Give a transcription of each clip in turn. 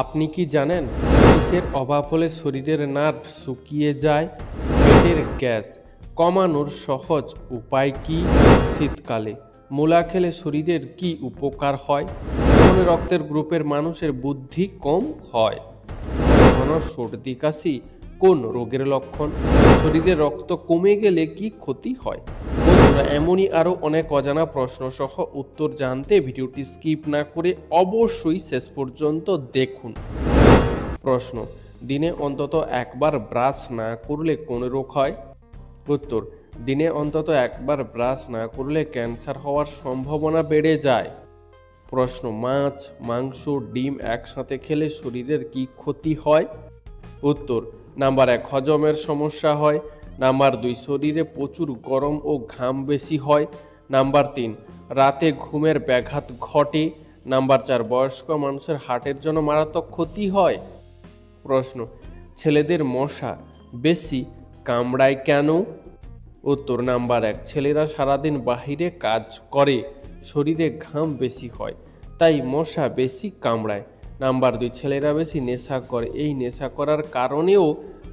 আপনি কি জানেন কিসের অভাব হলে শরীরের নার্ভ শুকিয়ে যায়? পেটের গ্যাস কমানোর সহজ উপায় কি? শীতকালে মূলা খেলে শরীরের কি উপকার হয়? কোন রক্তের গ্রুপের মানুষের বুদ্ধি কম হয়? ঘন সর্দি কাশি কোন রোগের লক্ষণ? শরীরে রক্ত কমে গেলে কি ক্ষতি হয়? বন্ধুরা, এমনই আরও অনেক অজানা প্রশ্ন সহ উত্তর জানতে ভিডিওটি স্কিপ না করে অবশ্যই শেষ পর্যন্ত দেখুন। প্রশ্ন: দিনে অন্তত একবার ব্রাশ না করলে কোন রোগ হয়? উত্তর: দিনে অন্তত একবার ব্রাশ না করলে ক্যান্সার হওয়ার সম্ভাবনা বেড়ে যায়। প্রশ্ন: মাছ, মাংস, ডিম একসাথে খেলে শরীরের কি ক্ষতি হয়? উত্তর: নাম্বার 1, হজমের সমস্যা হয়। নাম্বার 2, শরীরে প্রচুর গরম ও ঘাম বেশি হয়। নাম্বার 3, রাতে ঘুমের ব্যাঘাত ঘটে। নাম্বার 4, বয়স্ক মানুষের হার্টের জন্য মারাত্মক ক্ষতি হয়। প্রশ্ন: ছেলেদের মশা বেশি কামড়ায় কেন? উত্তর: নাম্বার 1, ছেলেরা সারাদিন বাহিরে কাজ করে, শরীরে ঘাম বেশি হয়, তাই মশা বেশি কামড়ায়। নাম্বার 2, ছেলেরা বেশি নেশা করে, এই নেশা করার কারণেও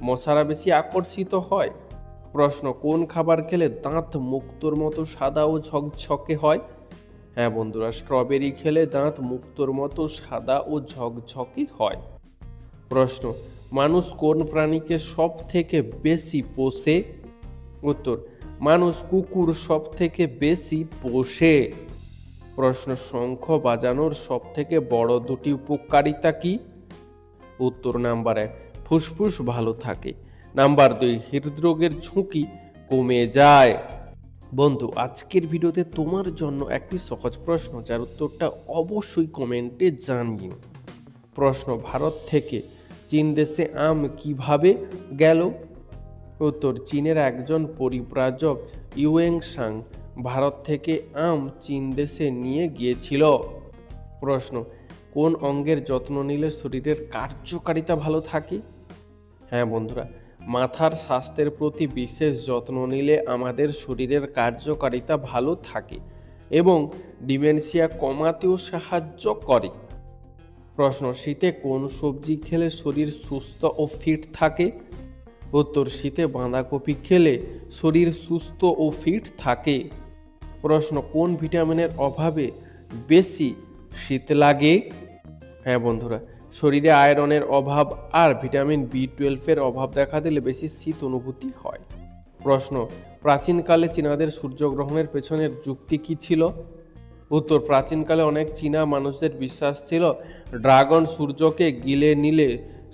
মশারা বেশি আকর্ষিত হয়। প্রশ্ন: কোন খাবার খেলে দাঁত মুক্তোর মতো সাদা ও ঝকঝকে হয়? হ্যাঁ বন্ধুরা, স্ট্রবেরি খেলে দাঁত মুক্তোর মতো সাদা ও ঝকঝকে হয়। প্রশ্ন: মানুষ কোন প্রাণীকে সব থেকে বেশি পোষে? উত্তর: মানুষ কুকুর সব থেকে বেশি পোষে। প্রশ্ন: শঙ্খ বাজানোর সব থেকে বড় দুটি উপকারিতা কি? উত্তর: নাম্বার 1, ফুসফুস ভালো থাকে। নাম্বার 2, হৃদরোগের ঝুঁকি কমে যায়। বন্ধু, আজকের ভিডিওতে তোমার জন্য একটি সহজ প্রশ্ন, যার উত্তরটা অবশ্যই কমেন্টে জানিও। প্রশ্ন: ভারত থেকে চীন দেশে আম কিভাবে গেল? উত্তর: চীনের একজন পরিব্রাজক ইউয়েনসাং ভারত থেকে আম চীন দেশে নিয়ে গিয়েছিল। প্রশ্ন: কোন অঙ্গের যত্ন নিলে শরীরের কার্যকারিতা ভালো থাকে? হ্যাঁ বন্ধুরা, মাথার স্বাস্থ্যের প্রতি বিশেষ যত্ন নিলে আমাদের শরীরের কার্যকারিতা ভালো থাকে এবং ডিমেনশিয়া কমাতেও সাহায্য করে। প্রশ্ন: শীতে কোন সবজি খেলে শরীর সুস্থ ও ফিট থাকে? উত্তর: শীতে বাঁধাকপি খেলে শরীর সুস্থ ও ফিট থাকে। প্রশ্ন: কোন ভিটামিনের অভাবে বেশি শীত লাগে? হ্যাঁ বন্ধুরা, শরীরে আয়রনের অভাব আর ভিটামিন B12 অভাব দেখা দিলে বেশি শীত অনুভূতি হয়। প্রশ্ন: প্রাচীনকালে চীনাদের সূর্যগ্রহণের পেছনের যুক্তি কী ছিল? উত্তর: প্রাচীনকালে অনেক চীনা মানুষদের বিশ্বাস ছিল ড্রাগন সূর্যকে গিলে নিলে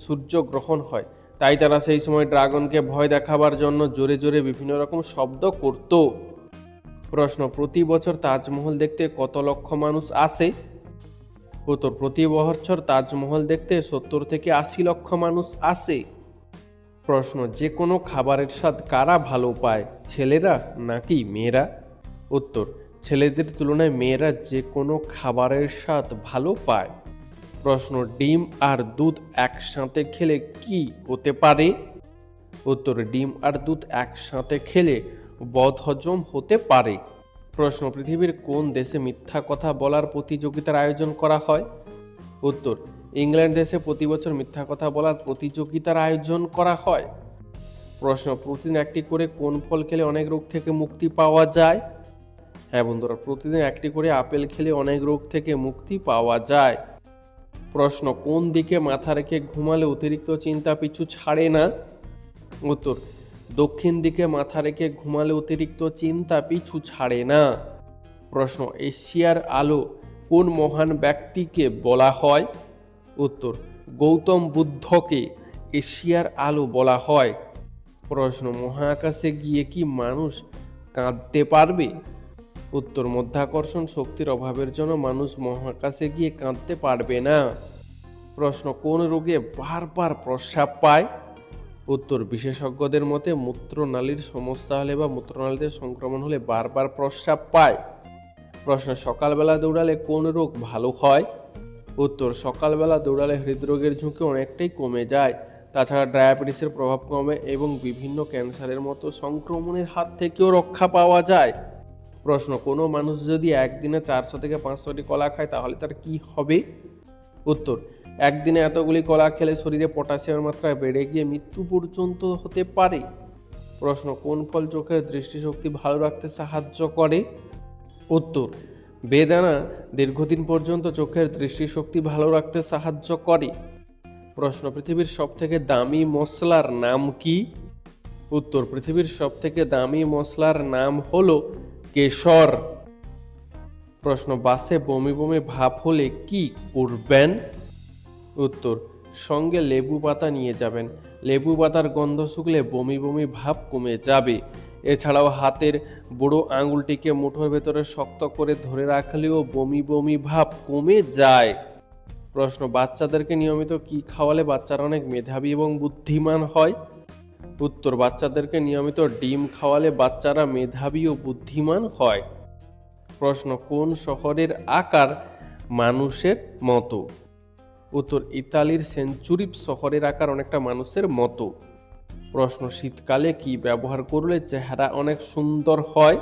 সূর্যগ্রহণ হয়, তাই তারা সেই সময় ড্রাগনকে ভয় দেখাবার জন্য জোরে জোরে বিভিন্ন রকম শব্দ করত। প্রশ্ন: প্রতি বছর তাজমহল দেখতে কত লক্ষ মানুষ আসে? উত্তর: প্রতি বছর তাজমহল দেখতে 70 থেকে 80 লক্ষ মানুষ আসে। প্রশ্ন: যে কোনো খাবারের স্বাদ কারা ভালো পায়, ছেলেরা নাকি মেয়েরা? উত্তর: ছেলেদের তুলনায় মেয়েরা যে কোনো খাবারের স্বাদ ভালো পায়। প্রশ্ন: ডিম আর দুধ একসাথে খেলে কি হতে পারে? উত্তর: ডিম আর দুধ একসাথে খেলে বদহজম হতে পারে। প্রশ্ন: পৃথিবীর কোন দেশে মিথ্যা কথা বলার প্রতিযোগিতার আয়োজন করা হয়? উত্তর: ইংল্যান্ড দেশে প্রতি বছর মিথ্যা কথা বলার প্রতিযোগিতার আয়োজন করা হয়। প্রশ্ন: প্রতিদিন একটি করে কোন ফল খেলে অনেক রোগ থেকে মুক্তি পাওয়া যায়? হ্যাঁ বন্ধুরা, প্রতিদিন একটি করে আপেল খেলে অনেক রোগ থেকে মুক্তি পাওয়া যায়। প্রশ্ন: কোন দিকে মাথা রেখে ঘুমালে অতিরিক্ত চিন্তা পিছু ছাড়ে না? উত্তর: দক্ষিণ দিকে মাথা রেখে ঘুমালে অতিরিক্ত চিন্তা পিছু ছাড়ে না। প্রশ্ন: এশিয়ার আলো কোন মহান ব্যক্তিকে বলা হয়? উত্তর: গৌতম বুদ্ধকে এশিয়ার আলো বলা হয়। প্রশ্ন: মহাকাশে গিয়ে কি মানুষ কাঁদতে পারবে? উত্তর: মাধ্যাকর্ষণ শক্তির অভাবের জন্য মানুষ মহাকাশে গিয়ে কাঁদতে পারবে না। প্রশ্ন: কোন রোগে বারবার প্রস্রাব পায়? উত্তর: বিশেষজ্ঞদের মতে মূত্রনালীর সমস্যা হলে বা মূত্রনালীতে সংক্রমণ হলে বারবার প্রস্রাব পায়। প্রশ্ন: সকালবেলা দৌড়ালে কোন রোগ ভালো হয়? উত্তর: সকালবেলা দৌড়ালে হৃদরোগের ঝুঁকি অনেকটাই কমে যায়, তাছাড়া ডায়াবেটিসের প্রভাব কমে এবং বিভিন্ন ক্যান্সারের মতো সংক্রমণের হাত থেকেও রক্ষা পাওয়া যায়। প্রশ্ন: কোনো মানুষ যদি একদিনে 400 থেকে 500টি কলা খায় তাহলে তার কি হবে? উত্তর: একদিনে এতগুলি কলা খেলে শরীরে পটাশিয়ামের মাত্রা বেড়ে গিয়ে মৃত্যু পর্যন্ত হতে পারে। প্রশ্ন, কোন ফল চোখের দৃষ্টিশক্তি ভালো রাখতে সাহায্য করে? উত্তর, বেদানা দীর্ঘদিন পর্যন্ত চোখের দৃষ্টিশক্তি ভালো রাখতে সাহায্য করে। প্রশ্ন, পৃথিবীর সবথেকে দামি মশলার নাম কি? উত্তর, পৃথিবীর সবথেকে দামি মশলার নাম হলো কেশর। প্রশ্ন, বাসে বমি বমি ভাব হলে কি করবেন? উত্তর, সঙ্গে লেবু পাতা নিয়ে যাবেন। লেবু পাতার গন্ধ শুকলে বমি বমি ভাব কমে যাবে। এছাড়াও হাতের বুড়ো আঙুলটিকে মুঠোর ভেতরে শক্ত করে ধরে রাখলেও বমি বমি ভাব কমে যায়। প্রশ্ন, বাচ্চাদেরকে নিয়মিত কি খাওয়ালে বাচ্চারা অনেক মেধাবী এবং বুদ্ধিমান হয়? উত্তর, বাচ্চাদেরকে নিয়মিত ডিম খাওয়ালে বাচ্চারা মেধাবী ও বুদ্ধিমান হয়। প্রশ্ন, কোন শহরের আকার মানুষের মতো? উত্তর, ইতালির সেঞ্চুরিপ শহরের আকার অনেকটা মানুষের মতো। প্রশ্ন, শীতকালে কি ব্যবহার করলে চেহারা অনেক সুন্দর হয়?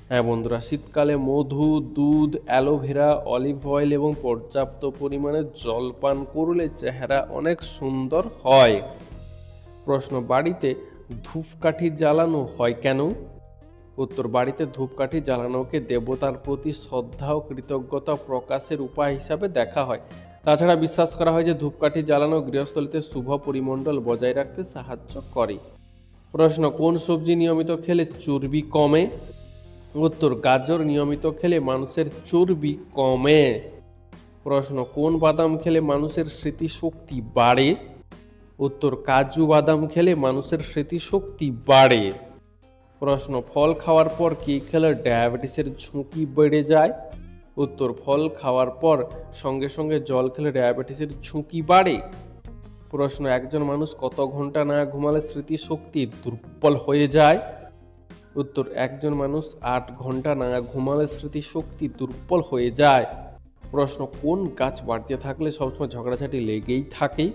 হ্যাঁ বন্ধুরা, শীতকালে মধু, দুধ, অ্যালোভেরা, অলিভ অয়েল এবং পর্যাপ্ত পরিমাণে জল পান করলে চেহারা অনেক সুন্দর হয়। প্রশ্ন, বাড়িতে ধূপকাঠি জ্বালানো হয় কেন? উত্তর, বাড়িতে ধূপকাঠি জ্বালানোকে দেবতার প্রতি শ্রদ্ধা ও কৃতজ্ঞতা প্রকাশের উপায় হিসাবে দেখা হয়। তাছাড়া বিশ্বাস করা হয় যে ধূপকাঠি জ্বালানো গৃহস্থলিতে শুভ পরিমণ্ডল বজায় রাখতে সাহায্য করে। প্রশ্ন, কোন সবজি নিয়মিত খেলে চর্বি কমে? উত্তর, গাজর নিয়মিত খেলে মানুষের চর্বি কমে। প্রশ্ন, কোন বাদাম খেলে মানুষের স্মৃতিশক্তি বাড়ে? উত্তর, কাজু বাদাম খেলে মানুষের স্মৃতিশক্তি বাড়ে। প্রশ্ন, ফল খাওয়ার পর কি খেলে ডায়াবেটিসের ঝুঁকি বেড়ে যায়? উত্তর, ফল খাওয়ার পর সঙ্গে সঙ্গে জল খেলে ডায়াবেটিসের ঝুঁকি বাড়ে। প্রশ্ন, একজন মানুষ কত ঘন্টা না ঘুমালে স্মৃতিশক্তি দুর্বল হয়ে যায়? উত্তর, একজন মানুষ 8 ঘন্টা না ঘুমালে স্মৃতিশক্তি দুর্বল হয়ে যায়। প্রশ্ন, কোন গাছ বাড়িতে থাকলে সবসময় ঝগড়াঝাটি লেগেই থাকে?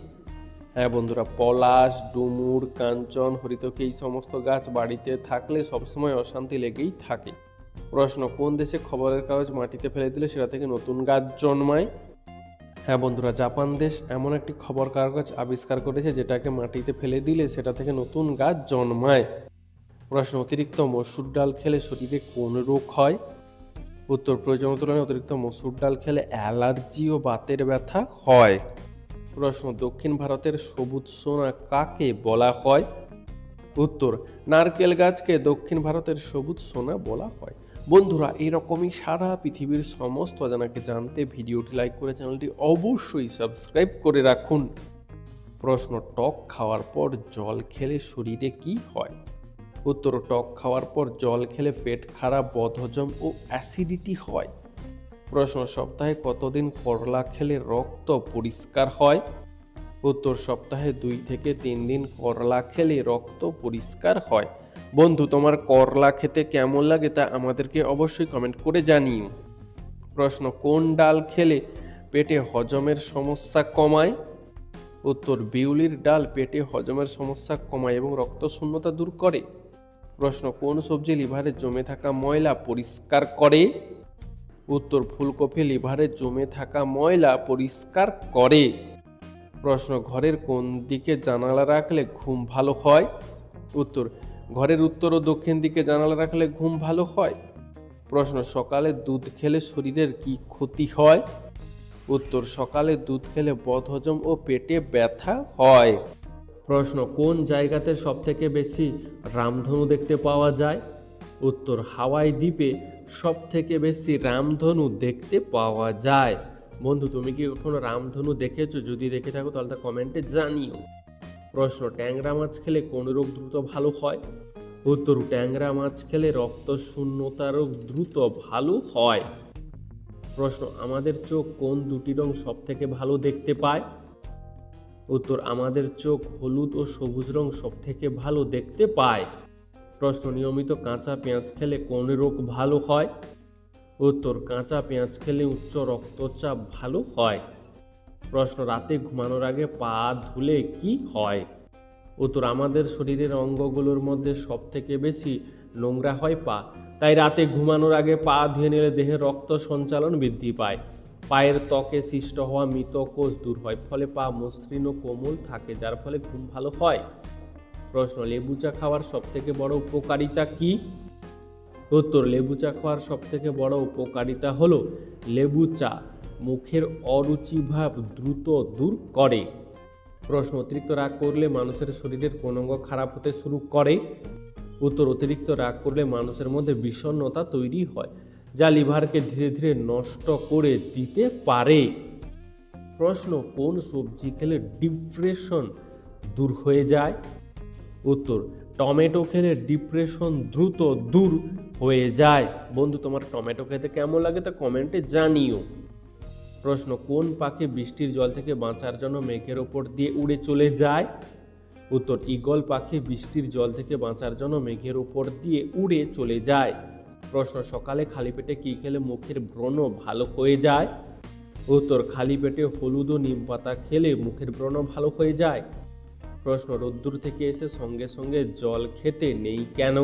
হ্যাঁ বন্ধুরা, পলাশ, ডুমুর, কাঞ্চন, হরিতকি এই সমস্ত গাছ বাড়িতে থাকলে সবসময় অশান্তি লেগেই থাকে। প্রশ্ন, কোন দেশে খবরের কাগজ মাটিতে ফেলে দিলে সেটা থেকে নতুন গাছ জন্মায়? হ্যাঁ বন্ধুরা, জাপান দেশ এমন একটি খবর কাগজ আবিষ্কার করেছে যেটাকে মাটিতে ফেলে দিলে সেটা থেকে নতুন গাছ জন্মায়। প্রশ্ন, অতিরিক্ত মসুর ডাল খেলে শরীরে কোন রোগ হয়? উত্তর, প্রয়োজনের তুলনায় অতিরিক্ত মসুর ডাল খেলে অ্যালার্জি ও বাতের ব্যথা হয়। প্রশ্ন, দক্ষিণ ভারতের সবুজ সোনা কাকে বলা হয়? উত্তর, নারকেল গাছকে দক্ষিণ ভারতের সবুজ সোনা বলা হয়। বন্ধুরা, এরকমই সারা পৃথিবীর সমস্ত অজানাকে জানতে ভিডিওটি লাইক করে চ্যানেলটি অবশ্যই সাবস্ক্রাইব করে রাখুন। প্রশ্ন, টক খাওয়ার পর জল খেলে শরীরে কি হয়? উত্তর, টক খাওয়ার পর জল খেলে পেট খারাপ, বদহজম ও অ্যাসিডিটি হয়। প্রশ্ন, সপ্তাহে কতদিন করলা খেলে রক্ত পরিষ্কার হয়? উত্তর, সপ্তাহে 2 থেকে 3 দিন করলা খেলে রক্ত পরিষ্কার হয়। বন্ধু, তোমার করলা খেতে কেমন লাগে তা আমাদেরকে অবশ্যই কমেন্ট করে জানিও। প্রশ্ন, কোন ডাল খেলে পেটে হজমের সমস্যা কমায়? উত্তর, বিউলির ডাল পেটে হজমের সমস্যা কমায় এবং রক্ত শূন্যতা দূর করে। প্রশ্ন, কোন সবজি লিভারে জমে থাকা ময়লা পরিষ্কার করে? উত্তর, ফুলকপি লিভারে জমে থাকা ময়লা পরিষ্কার করে। প্রশ্ন, ঘরের কোন দিকে জানালা রাখলে ঘুম ভালো হয়? উত্তর, ঘরের উত্তর ও দক্ষিণ দিকে জানালা রাখলে ঘুম ভালো হয়। প্রশ্ন, সকালে দুধ খেলে শরীরের কি ক্ষতি হয়? উত্তর, সকালে দুধ খেলে বদহজম ও পেটে ব্যথা হয়। প্রশ্ন, কোন জায়গাতে সবথেকে বেশি রামধনু দেখতে পাওয়া যায়? উত্তর, হাওয়াই দ্বীপে সবথেকে বেশি রামধনু দেখতে পাওয়া যায়। বন্ধু, তুমি কি কখনো রামধনু দেখেছো? যদি দেখে থাকো তাহলে তা কমেন্টে জানিও। প্রশ্ন, ট্যাংরা মাছ খেলে কোন রোগ দ্রুত ভালো হয়? উত্তর, ট্যাংরা মাছ খেলে রক্ত শূন্যতা রোগ দ্রুত ভালো হয়। প্রশ্ন, আমাদের চোখ কোন দুটি রং সব থেকে ভালো দেখতে পায়? উত্তর, আমাদের চোখ হলুদ ও সবুজ রং সব থেকে ভালো দেখতে পায়। প্রশ্ন, নিয়মিত কাঁচা পেঁয়াজ খেলে কোন রোগ ভালো হয়? উত্তর, কাঁচা পেঁয়াজ খেলে উচ্চ রক্তচাপ ভালো হয়। প্রশ্ন, রাতে ঘুমানোর আগে পা ধুলে কি হয়? উত্তর, আমাদের শরীরের অঙ্গগুলোর মধ্যে সব থেকে বেশি নোংরা হয় পা, তাই রাতে ঘুমানোর আগে পা ধুয়ে নিলে দেহে রক্ত সঞ্চালন বৃদ্ধি পায়। পায়ের ত্বকে সৃষ্ট হওয়া মৃত কোষ দূর হয়, ফলে পা মসৃণ ও কোমল থাকে, যার ফলে ঘুম ভালো হয়। প্রশ্ন, লেবু চা খাওয়ার সবথেকে বড় উপকারিতা কি? উত্তর, লেবু চা খাওয়ার সবথেকে বড় উপকারিতা হলো লেবু চা মুখের অরুচি ভাব দ্রুত দূর করে। প্রশ্ন, অতিরিক্ত রাগ করলে মানুষের শরীরের কোন অঙ্গ খারাপ হতে শুরু করে? উত্তর, অতিরিক্ত রাগ করলে মানুষের মধ্যে বিষণ্ণতা তৈরি হয়, যা লিভারকে ধীরে ধীরে নষ্ট করে দিতে পারে। প্রশ্ন, কোন সবজি খেলে ডিপ্রেশন দূর হয়ে যায়? উত্তর, টমেটো খেলে ডিপ্রেশন দ্রুত দূর হয়ে যায়। বন্ধু, তোমার টমেটো খেতে কেমন লাগে তা কমেন্টে জানিও। প্রশ্ন, কোন পাখি বৃষ্টির জল থেকে বাঁচার জন্য মেঘের ওপর দিয়ে উড়ে চলে যায়? উত্তর, ঈগল পাখি বৃষ্টির জল থেকে বাঁচার জন্য মেঘের ওপর দিয়ে উড়ে চলে যায়। প্রশ্ন, সকালে খালি পেটে কি খেলে মুখের ব্রণ ভালো হয়ে যায়? উত্তর, খালি পেটে হলুদ ও নিম পাতা খেলে মুখের ব্রণ ভালো হয়ে যায়। প্রশ্ন, রোদ্দুর থেকে এসে সঙ্গে সঙ্গে জল খেতে নেই কেন?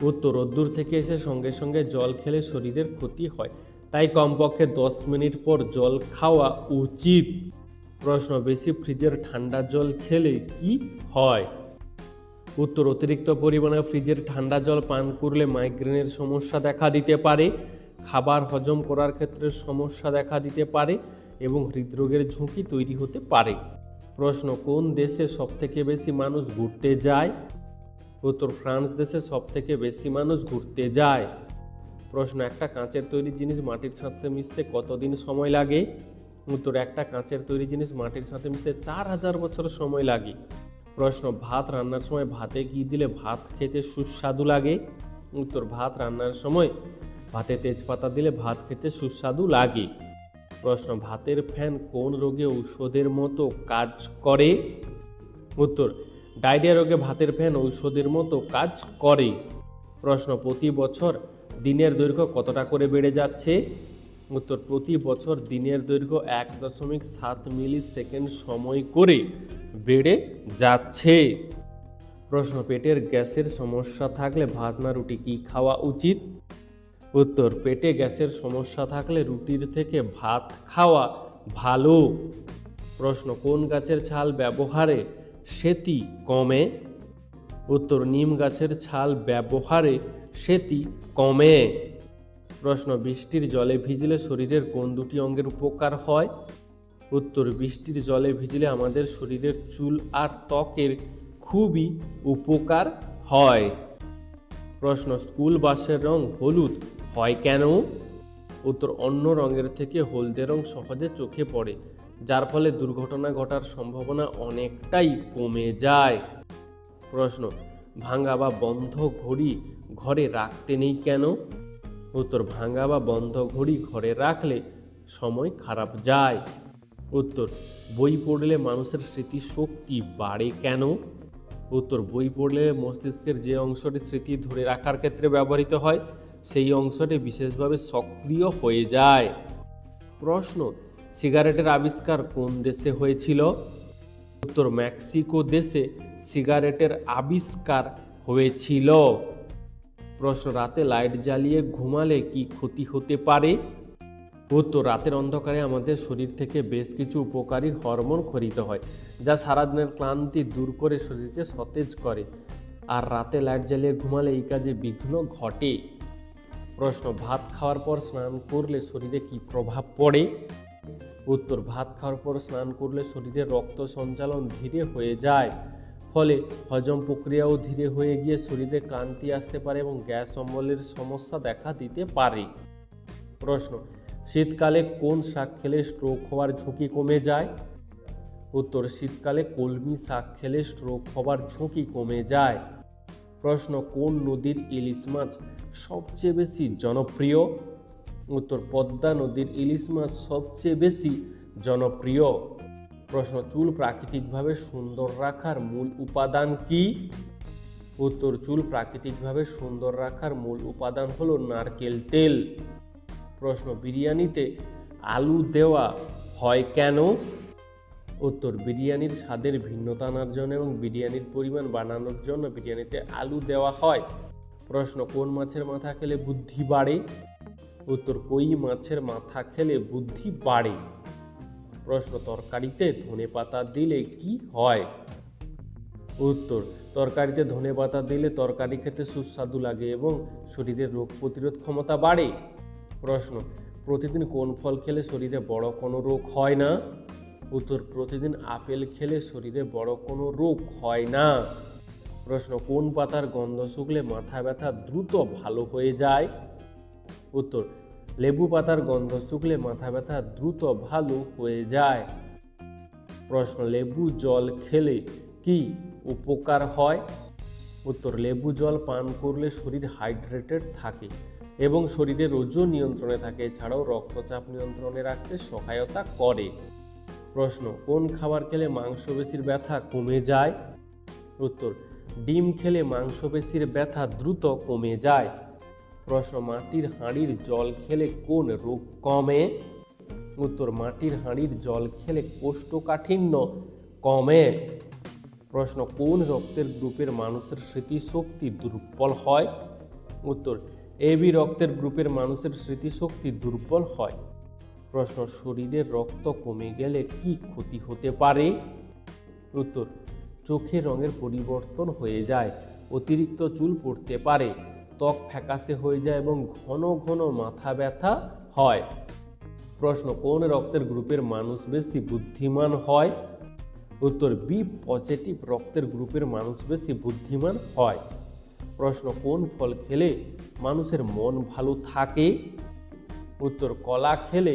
উত্তর, রোদ্দুর থেকে এসে সঙ্গে সঙ্গে জল খেলে শরীরের ক্ষতি হয়, তাই কমপক্ষে 10 মিনিট পর জল খাওয়া উচিত। প্রশ্ন, বেশি ফ্রিজের ঠান্ডা জল খেলে কি হয়? উত্তর, অতিরিক্ত পরিমাণে ফ্রিজের ঠান্ডা জল পান করলে মাইগ্রেনের সমস্যা দেখা দিতে পারে, খাবার হজম করার ক্ষেত্রে সমস্যা দেখা দিতে পারে এবং হৃদরোগের ঝুঁকি তৈরি হতে পারে। প্রশ্ন, কোন দেশে সবথেকে বেশি মানুষ ঘুরতে যায়? উত্তর, ফ্রান্স দেশে সবথেকে বেশি মানুষ ঘুরতে যায়। প্রশ্ন, একটা কাঁচের তৈরি জিনিস মাটির সাথে মিশতে কতদিন সময় লাগে? উত্তর, একটা কাঁচের তৈরি জিনিস মাটির সাথে মিশতে 4000 বছর সময় লাগে। প্রশ্ন, ভাত রান্নার সময় ভাতে ঘি দিলে ভাত খেতে সুস্বাদু লাগে? উত্তর, ভাত রান্নার সময় ভাতে তেজপাতা দিলে ভাত খেতে সুস্বাদু লাগে। প্রশ্ন, ভাতের ফ্যান কোন রোগে ঔষধের মতো কাজ করে? উত্তর, ডায়রিয়া রোগে ভাতের ফ্যান ঔষধের মতো কাজ করে। প্রশ্ন, প্রতি বছর দিনের দৈর্ঘ্য কতটা করে বেড়ে যাচ্ছে? উত্তর, প্রতি বছর দিনের দৈর্ঘ্য 1.7 মিলি সেকেন্ড সময় করে বেড়ে যাচ্ছে। প্রশ্ন, পেটের গ্যাসের সমস্যা থাকলে ভাত না রুটি কি খাওয়া উচিত? উত্তর, পেটে গ্যাসের সমস্যা থাকলে রুটির থেকে ভাত খাওয়া ভালো। প্রশ্ন, কোন গাছের ছাল ব্যবহারে সেতি কমে? উত্তর, নিম গাছের ছাল ব্যবহারে সেতি কমে। প্রশ্ন, বৃষ্টির জলে ভিজলে শরীরের কোন দুটি অঙ্গের উপকার হয়? উত্তর, বৃষ্টির জলে ভিজলে আমাদের শরীরের চুল আর ত্বকের খুবই উপকার হয়। প্রশ্ন, স্কুল বাসের রং হলুদ হয় কেন? উত্তর, অন্য রঙের থেকে হলদে রং সহজে চোখে পড়ে, যার ফলে দুর্ঘটনা ঘটার সম্ভাবনা অনেকটাই কমে যায়। প্রশ্ন, ভাঙা বা বন্ধ ঘড়ি ঘরে রাখতে নেই কেন? উত্তর, ভাঙা বা বন্ধ ঘড়ি ঘরে রাখলে সময় খারাপ যায়। উত্তর, বই পড়লে মানুষের স্মৃতিশক্তি বাড়ে কেন? উত্তর, বই পড়লে মস্তিষ্কের যে অংশটি স্মৃতি ধরে রাখার ক্ষেত্রে ব্যবহৃত হয় সেই অংশটি বিশেষভাবে সক্রিয় হয়ে যায়। প্রশ্ন, সিগারেটের আবিষ্কার কোন দেশে হয়েছিল? উত্তর, মেক্সিকো দেশে সিগারেটের আবিষ্কার হয়েছিল। প্রশ্ন, রাতে লাইট জ্বালিয়ে ঘুমালে কি ক্ষতি হতে পারে? উত্তর, রাতের অন্ধকারে আমাদের শরীর থেকে বেশ কিছু উপকারী হরমোন খরিত হয়, যা সারাদিনের ক্লান্তি দূর করে শরীরকে সতেজ করে, আর রাতে লাইট জ্বালিয়ে ঘুমালে এই কাজে বিঘ্ন ঘটে। প্রশ্ন, ভাত খাওয়ার পর স্নান করলে শরীরে কি প্রভাব পড়ে? উত্তর, ভাত খাওয়ার পর স্নান করলে শরীরে রক্ত সঞ্চালন ধীরে হয়ে যায়, ফলে হজম প্রক্রিয়াও ধীরে হয়ে গিয়ে শরীরে ক্লান্তি আসতে পারে এবং গ্যাস অম্বলের সমস্যা দেখা দিতে পারে। প্রশ্ন, শীতকালে কোন শাক খেলে স্ট্রোক হওয়ার ঝুঁকি কমে যায়? উত্তর, শীতকালে কলমি শাক খেলে স্ট্রোক হওয়ার ঝুঁকি কমে যায়। প্রশ্ন, কোন নদীর ইলিশ মাছ সবচেয়ে বেশি জনপ্রিয়? উত্তর, পদ্মা নদীর ইলিশ মাছ সবচেয়ে বেশি জনপ্রিয়। প্রশ্ন, চুল প্রাকৃতিকভাবে সুন্দর রাখার মূল উপাদান কি? উত্তর, চুল প্রাকৃতিকভাবে সুন্দর রাখার মূল উপাদান হলো নারকেল তেল। প্রশ্ন, বিরিয়ানিতে আলু দেওয়া হয় কেন? উত্তর, বিরিয়ানির স্বাদের ভিন্নতা আনার জন্য এবং বিরিয়ানির পরিমাণ বাড়ানোর জন্য বিরিয়ানিতে আলু দেওয়া হয়। প্রশ্ন, কোন মাছের মাথা খেলে বুদ্ধি বাড়ে? উত্তর, কই মাছের মাথা খেলে বুদ্ধি বাড়ে। প্রশ্ন, তরকারিতে ধনেপাতা দিলে কি হয়? উত্তর, তরকারিতে ধনেপাতা দিলে তরকারি খেতে সুস্বাদু লাগে এবং শরীরের রোগ প্রতিরোধ ক্ষমতা বাড়ে। প্রশ্ন, প্রতিদিন কোন ফল খেলে শরীরে বড় কোনো রোগ হয় না? উত্তর, প্রতিদিন আপেল খেলে শরীরে বড় কোনো রোগ হয় না। প্রশ্ন, কোন পাতার গন্ধ শুকলে মাথা ব্যথা দ্রুত ভালো হয়ে যায়? উত্তর, লেবু পাতার গন্ধ শুকলে মাথা ব্যথা দ্রুত ভালো হয়ে যায়। প্রশ্ন, লেবু জল খেলে কি উপকার হয়? উত্তর, লেবু জল পান করলে শরীর হাইড্রেটেড থাকে এবং শরীরের ওজন নিয়ন্ত্রণে থাকে, এছাড়াও রক্তচাপ নিয়ন্ত্রণে রাখতে সহায়তা করে। প্রশ্ন, কোন খাবার খেলে মাংসপেশির ব্যথা কমে যায়? উত্তর, ডিম খেলে মাংসপেশির ব্যথা দ্রুত কমে যায়। প্রশ্ন, মাটির হাঁড়ির জল খেলে কোন রোগ কমে? উত্তর, মাটির হাঁড়ির জল খেলে কোষ্ঠকাঠিন্য কমে। প্রশ্ন, কোন রক্তের গ্রুপের মানুষের স্মৃতিশক্তি দুর্বল হয়? উত্তর, এবি রক্তের গ্রুপের মানুষের স্মৃতিশক্তি দুর্বল হয়। প্রশ্ন, শরীরের রক্ত কমে গেলে কি ক্ষতি হতে পারে? উত্তর, চোখের রঙের পরিবর্তন হয়ে যায়, অতিরিক্ত চুল পড়তে পারে, ত্বক ফ্যাকাশে হয়ে যায় এবং ঘন ঘন মাথা ব্যথা হয়। প্রশ্ন, কোন রক্তের গ্রুপের মানুষ বেশি বুদ্ধিমান হয়? উত্তর, বি পজিটিভ রক্তের গ্রুপের মানুষ বেশি বুদ্ধিমান হয়। প্রশ্ন, কোন ফল খেলে মানুষের মন ভালো থাকে? উত্তর, কলা খেলে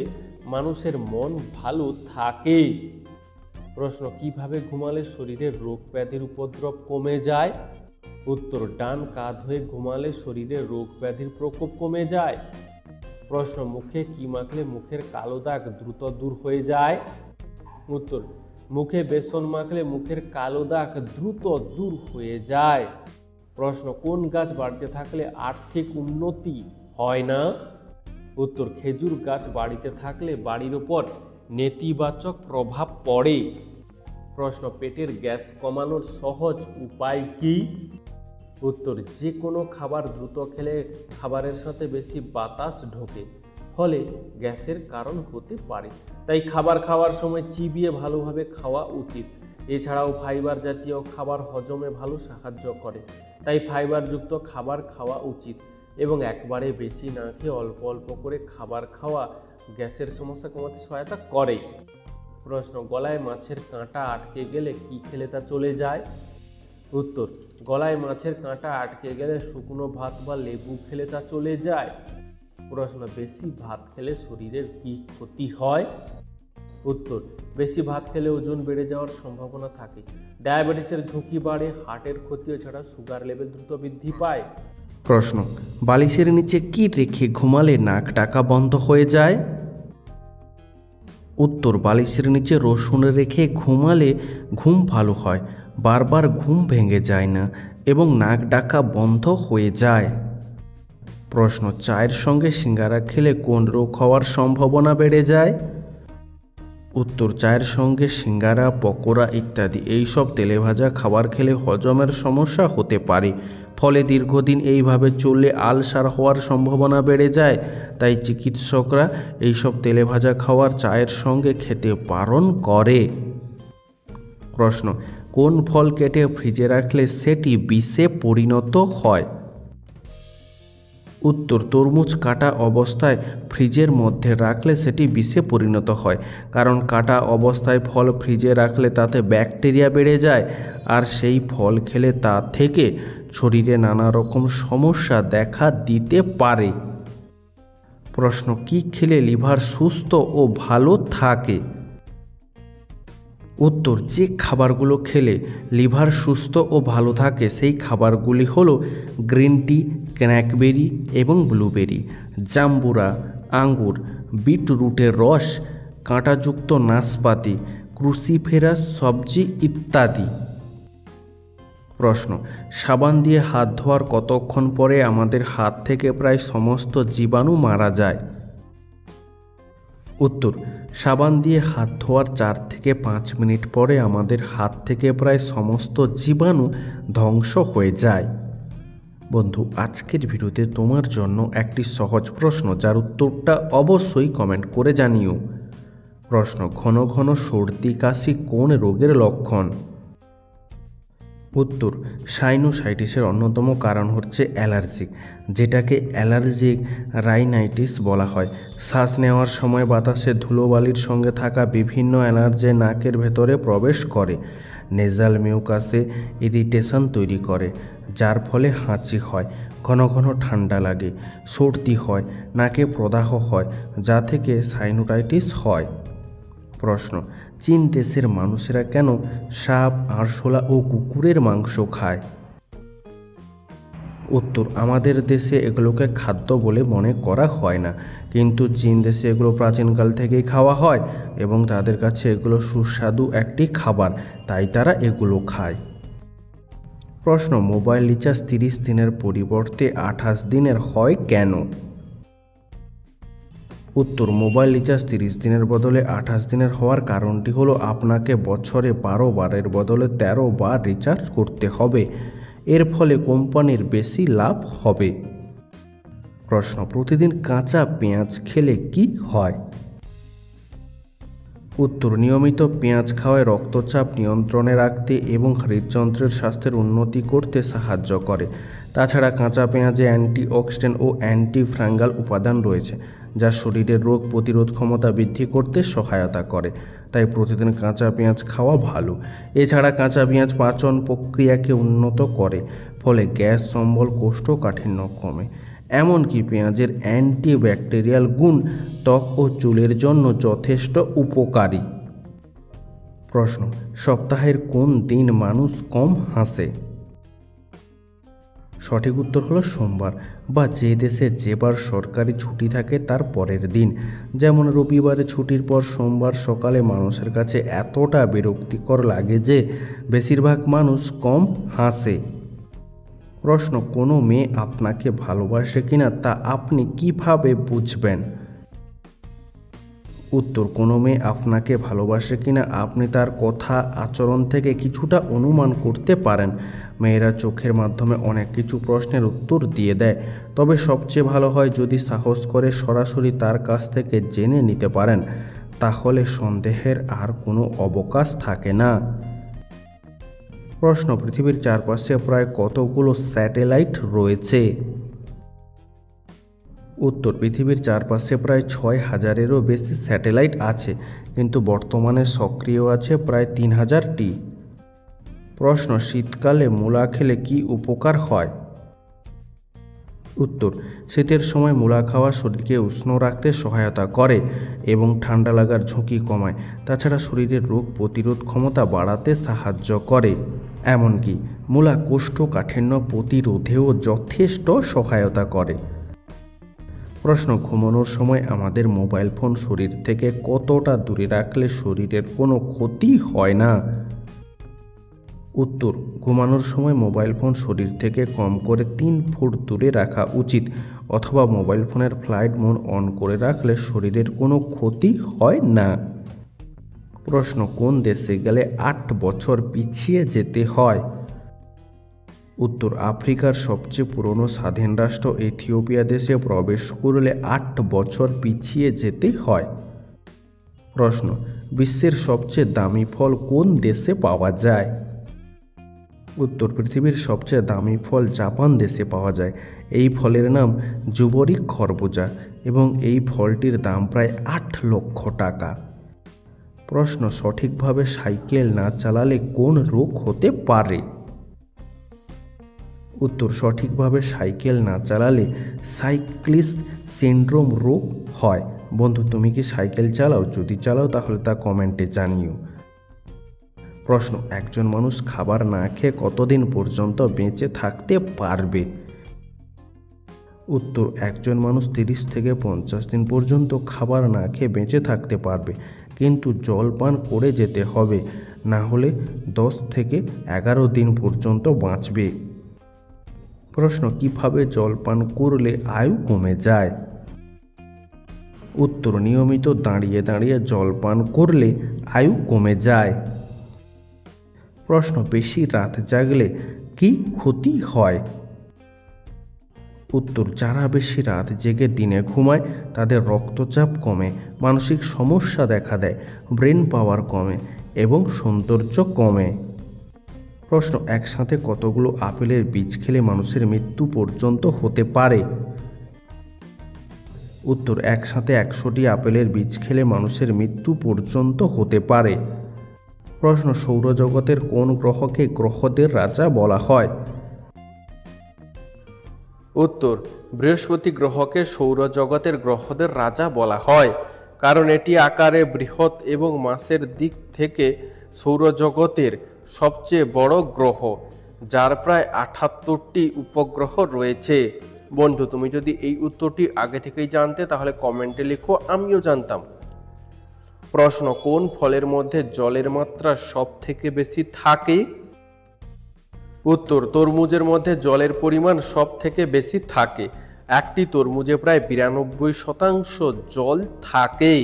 মানুষের মন ভালো থাকে। প্রশ্ন, কিভাবে ঘুমালে শরীরের রোগ ব্যাধির উপদ্রব কমে যায়? উত্তর, ডান কাঁধ হয়ে ঘুমালে শরীরের রোগ ব্যাধির প্রকোপ কমে যায়। প্রশ্ন, মুখে কি মাখলে মুখের কালো দাগ দ্রুত দূর হয়ে যায়? উত্তর, মুখে বেসন মাখলে মুখের কালো দাগ দ্রুত দূর হয়ে যায়। প্রশ্ন, কোন গাছ বাড়িতে থাকলে আর্থিক উন্নতি হয় না? উত্তর, খেজুর গাছ বাড়িতে থাকলে বাড়ির ওপর নেতিবাচক প্রভাব পড়ে। প্রশ্ন, পেটের গ্যাস কমানোর সহজ উপায় কি? উত্তর, যে কোনো খাবার দ্রুত খেলে খাবারের সাথে বেশি বাতাস ঢোকে, ফলে গ্যাসের কারণ হতে পারে। তাই খাবার খাওয়ার সময় চিবিয়ে ভালোভাবে খাওয়া উচিত। এছাড়াও ফাইবার জাতীয় খাবার হজমে ভালো সাহায্য করে, তাই ফাইবারযুক্ত খাবার খাওয়া উচিত এবং একবারে বেশি না খেয়ে অল্প অল্প করে খাবার খাওয়া গ্যাসের সমস্যা কমাতে সহায়তা করে। প্রশ্ন, গলায় মাছের কাঁটা আটকে গেলে কি খেলে তা চলে যায়? উত্তর, গলায় মাছের কাঁটা আটকে গেলে শুকনো ভাত বা লেবু খেলে তা চলে যায়। প্রশ্ন, বেশি ভাত খেলে শরীরের কি ক্ষতি হয়? উত্তর, বেশি ভাত খেলে ওজন বেড়ে যাওয়ার সম্ভাবনা থাকে, ডায়াবেটিসের ঝুঁকি বাড়ে, হার্টের ক্ষতি, এছাড়া সুগার লেভেল দ্রুত বৃদ্ধি পায়। প্রশ্ন, বালিশের নিচে কি রেখে ঘুমালে নাক ডাকা বন্ধ হয়ে যায়? উত্তর, বালিশের নিচে রসুন রেখে ঘুমালে ঘুম ভালো হয়, বারবার ঘুম ভেঙে যায় না এবং নাক ডাকা বন্ধ হয়ে যায়। প্রশ্ন, চায়ের সঙ্গে সিঙ্গারা খেলে কোন রোগ হওয়ার সম্ভাবনা বেড়ে যায়? উত্তর, চায়ের সঙ্গে সিঙ্গারা, পকোড়া ইত্যাদি এইসব তেলেভাজা খাবার খেলে হজমের সমস্যা হতে পারে, ফলে দীর্ঘদিন এইভাবে চললে আলসার হওয়ার সম্ভাবনা বেড়ে যায়। তাই চিকিৎসকরা এইসব তেলেভাজা খাবার চায়ের সঙ্গে খেতে বারণ করে। প্রশ্ন, কোন ফল কেটে ফ্রিজে রাখলে সেটি বিষে পরিণত হয়? উত্তর, তরমুজ কাটা অবস্থায় ফ্রিজের মধ্যে রাখলে সেটি বিষে পরিণত হয়, কারণ কাটা অবস্থায় ফল ফ্রিজে রাখলে তাতে ব্যাকটেরিয়া বেড়ে যায় আর সেই ফল খেলে তা থেকে শরীরে নানা রকম সমস্যা দেখা দিতে পারে। প্রশ্ন, কি খেলে লিভার সুস্থ ও ভালো থাকে? উত্তর, যে খাবারগুলো খেলে লিভার সুস্থ ও ভালো থাকে সেই খাবারগুলি হলো গ্রিন টি, ক্র্যানবেরি এবং ব্লুবেরি, জাম্বুরা, আঙ্গুর, বিটরুটের রস, কাঁটাযুক্ত নাশপাতি, ক্রুসিফেরাস সবজি ইত্যাদি। প্রশ্ন, সাবান দিয়ে হাত ধোয়ার কতক্ষণ পরে আমাদের হাত থেকে প্রায় সমস্ত জীবাণু মারা যায়? উত্তর, সাবান দিয়ে হাত ধোয়ার 4 থেকে 5 মিনিট পরে আমাদের হাত থেকে প্রায় সমস্ত জীবাণু ধ্বংস হয়ে যায়। বন্ধু, আজকের ভিডিওতে তোমার জন্য একটি সহজ প্রশ্ন, যার উত্তরটা অবশ্যই কমেন্ট করে জানিও। প্রশ্ন: ঘন ঘন সর্দি কাশি কোন রোগের লক্ষণ? উত্তর: সাইনোসাইটিসের অন্যতম কারণ হচ্ছে অ্যালার্জিক, যেটাকে অ্যালার্জিক রাইনাইটিস বলা হয়। শ্বাস নেওয়ার সময় বাতাসে ধুলোবালির সঙ্গে থাকা বিভিন্ন অ্যালার্জি নাকের ভেতরে প্রবেশ করে, নেজাল মিউকাসে ইরিটেশন তৈরি করে, যার ফলে হাঁচি হয়, ঘন ঘন ঠান্ডা লাগে, সর্দি হয়, নাকে প্রদাহ হয়, যা থেকে সাইনোসাইটিস হয়। প্রশ্ন: চীন দেশের মানুষেরা কেন সাপ, আরশোলা ও কুকুরের মাংস খায়? উত্তর: আমাদের দেশে এগুলোকে খাদ্য বলে মনে করা হয় না, কিন্তু চীন দেশে এগুলো প্রাচীনকাল থেকেই খাওয়া হয় এবং তাদের কাছে এগুলো সুস্বাদু একটি খাবার, তাই তারা এগুলো খায়। প্রশ্ন: মোবাইল রিচার্জ 30 দিনের পরিবর্তে 28 দিনের হয় কেন? উত্তর: মোবাইল রিচার্জ 30 দিনের বদলে 28 দিনের হওয়ার কারণটি হলো আপনাকে বছরে 12 বারের বদলে 13 বার রিচার্জ করতে হবে। এর ফলে কোম্পানির বেশি লাভ হবে। প্রশ্ন: প্রতিদিন কাঁচা পেঁয়াজ খেলে কি হয়? উত্তর: নিয়মিত পেঁয়াজ খাওয়ায় রক্তচাপ নিয়ন্ত্রণে রাখতে এবং হৃদযন্ত্রের স্বাস্থ্যের উন্নতি করতে সাহায্য করে। তাছাড়া কাঁচা পেঁয়াজে অ্যান্টিঅক্সিডেন্ট ও অ্যান্টিফাঙ্গাল উপাদান রয়েছে, যা শরীরের রোগ প্রতিরোধ ক্ষমতা বৃদ্ধি করতে সহায়তা করে। তাই প্রতিদিন কাঁচা পেঁয়াজ খাওয়া ভালো। এছাড়া কাঁচা পেঁয়াজ পাচন প্রক্রিয়াকে উন্নত করে, ফলে গ্যাস, অম্বল, কোষ্ঠকাঠিন্য কমে। এমনকি পেঁয়াজের অ্যান্টিব্যাকটেরিয়াল গুণ ত্বক ও চুলের জন্য যথেষ্ট উপকারী। প্রশ্ন: সপ্তাহের কোন দিন মানুষ কম হাসে? সঠিক উত্তর হলো সোমবার, বা যে দেশে যেবার সরকারি ছুটি থাকে তার পরের দিন। যেমন রবিবারে ছুটির পর সোমবার সকালে মানুষের কাছে এতটা বিরক্তিকর লাগে যে বেশিরভাগ মানুষ কম হাসে। প্রশ্ন: কোনো মেয়ে আপনাকে ভালোবাসে কিনা তা আপনি কিভাবে বুঝবেন? উত্তর: কোনো মেয়ে আপনাকে ভালোবাসে কিনা আপনি তার কথা, আচরণ থেকে কিছুটা অনুমান করতে পারেন। মেয়েরা চোখের মাধ্যমে অনেক কিছু প্রশ্নের উত্তর দিয়ে দেয়, তবে সবচেয়ে ভালো হয় যদি সাহস করে সরাসরি তার কাছ থেকে জেনে নিতে পারেন, তাহলে সন্দেহের আর কোনো অবকাশ থাকে না। প্রশ্ন: পৃথিবীর চারপাশে প্রায় কতগুলো স্যাটেলাইট রয়েছে? উত্তর: পৃথিবীর চারপাশে প্রায় 6000-এরও বেশি স্যাটেলাইট আছে, কিন্তু বর্তমানে সক্রিয় আছে প্রায় 3000টি। প্রশ্ন: শীতকালে মূলা খেলে কি উপকার হয়? উত্তর: শীতের সময় মূলা খাওয়া শরীরকে উষ্ণ রাখতে সহায়তা করে এবং ঠান্ডা লাগার ঝুঁকি কমায়। তাছাড়া শরীরের রোগ প্রতিরোধ ক্ষমতা বাড়াতে সাহায্য করে। এমনকি মূলা কোষ্ঠকাঠিন্য প্রতিরোধেও যথেষ্ট সহায়তা করে। প্রশ্ন: ঘুমানোর সময় আমাদের মোবাইল ফোন শরীর থেকে কতটা দূরে রাখলে শরীরের কোনো ক্ষতি হয় না? উত্তর: ঘুমানোর সময় মোবাইল ফোন শরীর থেকে কম করে 3 ফুট দূরে রাখা উচিত, অথবা মোবাইল ফোনের ফ্লাইট মোড অন করে রাখলে শরীরের কোনো ক্ষতি হয় না। প্রশ্ন: কোন দেশে গেলে 8 বছর পিছিয়ে যেতে হয়? উত্তর: আফ্রিকার সবচেয়ে পুরনো স্বাধীন রাষ্ট্র ইথিওপিয়া দেশে প্রবেশ করলে 8 বছর পিছিয়ে যেতে হয়। প্রশ্ন: বিশ্বের সবচেয়ে দামি ফল কোন দেশে পাওয়া যায়? উত্তর: পৃথিবীর সবচেয়ে দামি ফল জাপান দেশে পাওয়া যায়। এই ফলের নাম জুবরি খরবুজা এবং এই ফলটির দাম প্রায় 8 লক্ষ টাকা। প্রশ্ন: সঠিকভাবে সাইকেল না চালালে কোন রোগ হতে পারে? উত্তর: সঠিকভাবে সাইকেল না চালালে সাইক্লিস্ট সিনড্রোম রোগ হয়। বন্ধু, তুমি কি সাইকেল চালাও? যদি চালাও তাহলে তা কমেন্টে জানিও। প্রশ্ন: একজন মানুষ খাবার না খেয়ে কতদিন পর্যন্ত বেঁচে থাকতে পারবে? উত্তর: একজন মানুষ 30 থেকে 50 দিন পর্যন্ত খাবার না খেয়ে বেঁচে থাকতে পারবে, কিন্তু জল পান করে যেতে হবে, না হলে 10 থেকে 11 দিন পর্যন্ত বাঁচবে। প্রশ্ন: কিভাবে জল পান করলে আয়ু কমে যায়? উত্তর: নিয়মিত দাঁড়িয়ে দাঁড়িয়ে জল পান করলে আয়ু কমে যায়। প্রশ্ন: বেশি রাত জাগলে কি ক্ষতি হয়? উত্তর, যারা বেশি রাত জেগে দিনে ঘুমায় তাদের রক্তচাপ কমে, মানসিক সমস্যা দেখা দেয়, ব্রেন পাওয়ার কমে এবং সৌন্দর্য কমে। প্রশ্ন, একসাথে কতগুলো আপেলের বীজ খেলে মানুষের মৃত্যু পর্যন্ত হতে পারে? উত্তর, একসাথে 100টি আপেলের বীজ খেলে মানুষের মৃত্যু পর্যন্ত হতে পারে। প্রশ্ন, সৌরজগতের কোন গ্রহকে গ্রহদের রাজা বলা হয়? উত্তর, বৃহস্পতি গ্রহকে সৌরজগতের গ্রহদের রাজা বলা হয়, কারণ এটি আকারে বৃহৎ এবং মাসের দিক থেকে সৌরজগতের সবচেয়ে বড় গ্রহ, যার প্রায় 78টি উপগ্রহ রয়েছে। বন্ধু, তুমি যদি এই উত্তরটি আগে থেকেই জানতে তাহলে কমেন্টে লিখো, আমিও জানতাম। প্রশ্ন, কোন ফলের মধ্যে জলের মাত্রা সব থেকে বেশি থাকে? উত্তর, তরমুজের মধ্যে জলের পরিমাণ সব থেকে বেশি থাকে। একটি তরমুজে প্রায় 92% জল থাকে।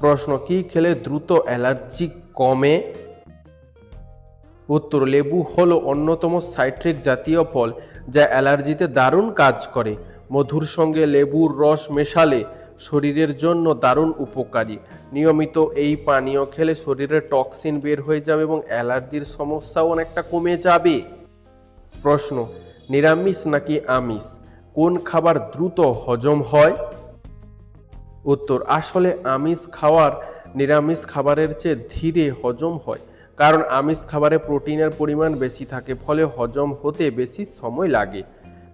প্রশ্ন, কি খেলে দ্রুত অ্যালার্জি কমে? উত্তর, লেবু হলো অন্যতম সাইট্রিক জাতীয় ফল যা অ্যালার্জিতে দারুণ কাজ করে। মধুর সঙ্গে লেবুর রস মেশালে শরীরের জন্য দারুণ উপকারী। নিয়মিত এই পানীয় খেলে শরীরে টক্সিন বের হয়ে যাবে এবং অ্যালার্জির সমস্যাও অনেকটা কমে যাবে। প্রশ্ন, নিরামিষ নাকি আমিষ, কোন খাবার দ্রুত হজম হয়? উত্তর, আসলে আমিষ খাওয়ার নিরামিষ খাবারের চেয়ে ধীরে হজম হয়, কারণ আমিষ খাবারে প্রোটিনের পরিমাণ বেশি থাকে, ফলে হজম হতে বেশি সময় লাগে।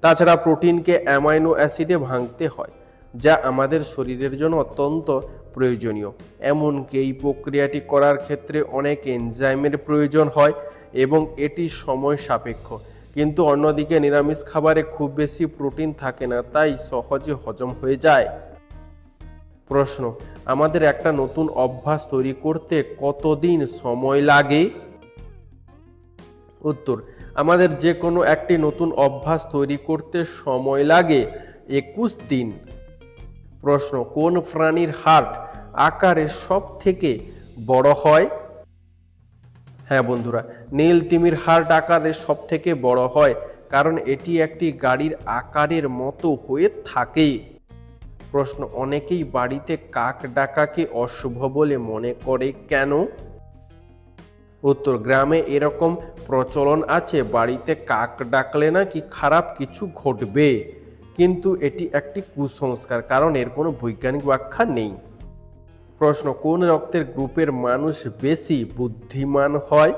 তাছাড়া প্রোটিনকে অ্যামাইনো অ্যাসিডে ভাঙতে হয়, যা আমাদের শরীরের জন্য অত্যন্ত প্রয়োজনীয়। এমনকি এই প্রক্রিয়াটি করার ক্ষেত্রে অনেক এনজাইমের প্রয়োজন হয় এবং এটি সময় সাপেক্ষ। কিন্তু অন্যদিকে নিরামিষ খাবারে খুব বেশি প্রোটিন থাকে না, তাই সহজে হজম হয়ে যায়। প্রশ্ন, আমাদের একটা নতুন অভ্যাস তৈরি করতে কতদিন সময় লাগে? উত্তর, আমাদের যে কোনো একটি নতুন অভ্যাস তৈরি করতে সময় লাগে 21 দিন। প্রশ্ন, কোন প্রাণীর হার্ট আকারে সব থেকে বড় হয়? হ্যাঁ বন্ধুরা, নীল তিমির হার্ট আকারে সব থেকে বড় হয়, কারণ এটি একটি গাড়ির আকারের মতো হয়ে থাকে। প্রশ্ন, অনেকেই বাড়িতে কাক ডাকাকে অশুভ বলে মনে করে, কেন? উত্তর, গ্রামে এরকম প্রচলন আছে বাড়িতে কাক ডাকলে নাকি খারাপ কিছু ঘটবে, কিন্তু এটি একটি কুসংস্কার, কারণ এর কোনো বৈজ্ঞানিক ব্যাখ্যা নেই। প্রশ্ন, কোন রক্তের গ্রুপের মানুষ বেশি বুদ্ধিমান হয়?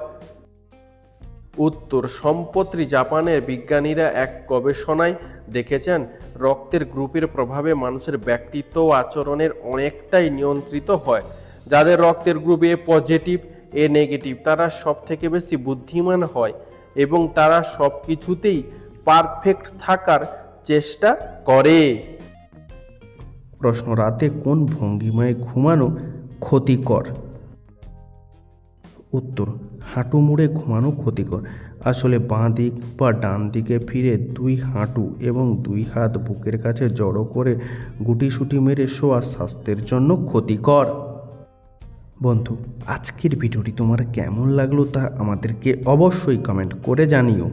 উত্তর, সম্প্রতি জাপানের বিজ্ঞানীরা এক গবেষণায় দেখেছেন রক্তের গ্রুপের প্রভাবে মানুষের ব্যক্তিত্ব ও আচরণের অনেকটাই নিয়ন্ত্রিত হয়। যাদের রক্তের গ্রুপ এ পজিটিভ, এ নেগেটিভ, তারা সব থেকে বেশি বুদ্ধিমান হয় এবং তারা সব কিছুতেই পারফেক্ট থাকার চেষ্টা করে। প্রশ্ন, রাতে কোন ভঙ্গিমায় ঘুমানো ক্ষতিকর? উত্তর, হাঁটু মুড়ে ঘুমানো ক্ষতিকর। আসলে বাঁ দিক বা ডান দিকে ফিরে 2 হাঁটু এবং 2 হাত বুকের কাছে জড়ো করে গুটিসুটি মেরে শোয়া স্বাস্থ্যের জন্য ক্ষতিকর। বন্ধু, আজকের ভিডিওটি তোমার কেমন লাগলো তা আমাদেরকে অবশ্যই কমেন্ট করে জানিও।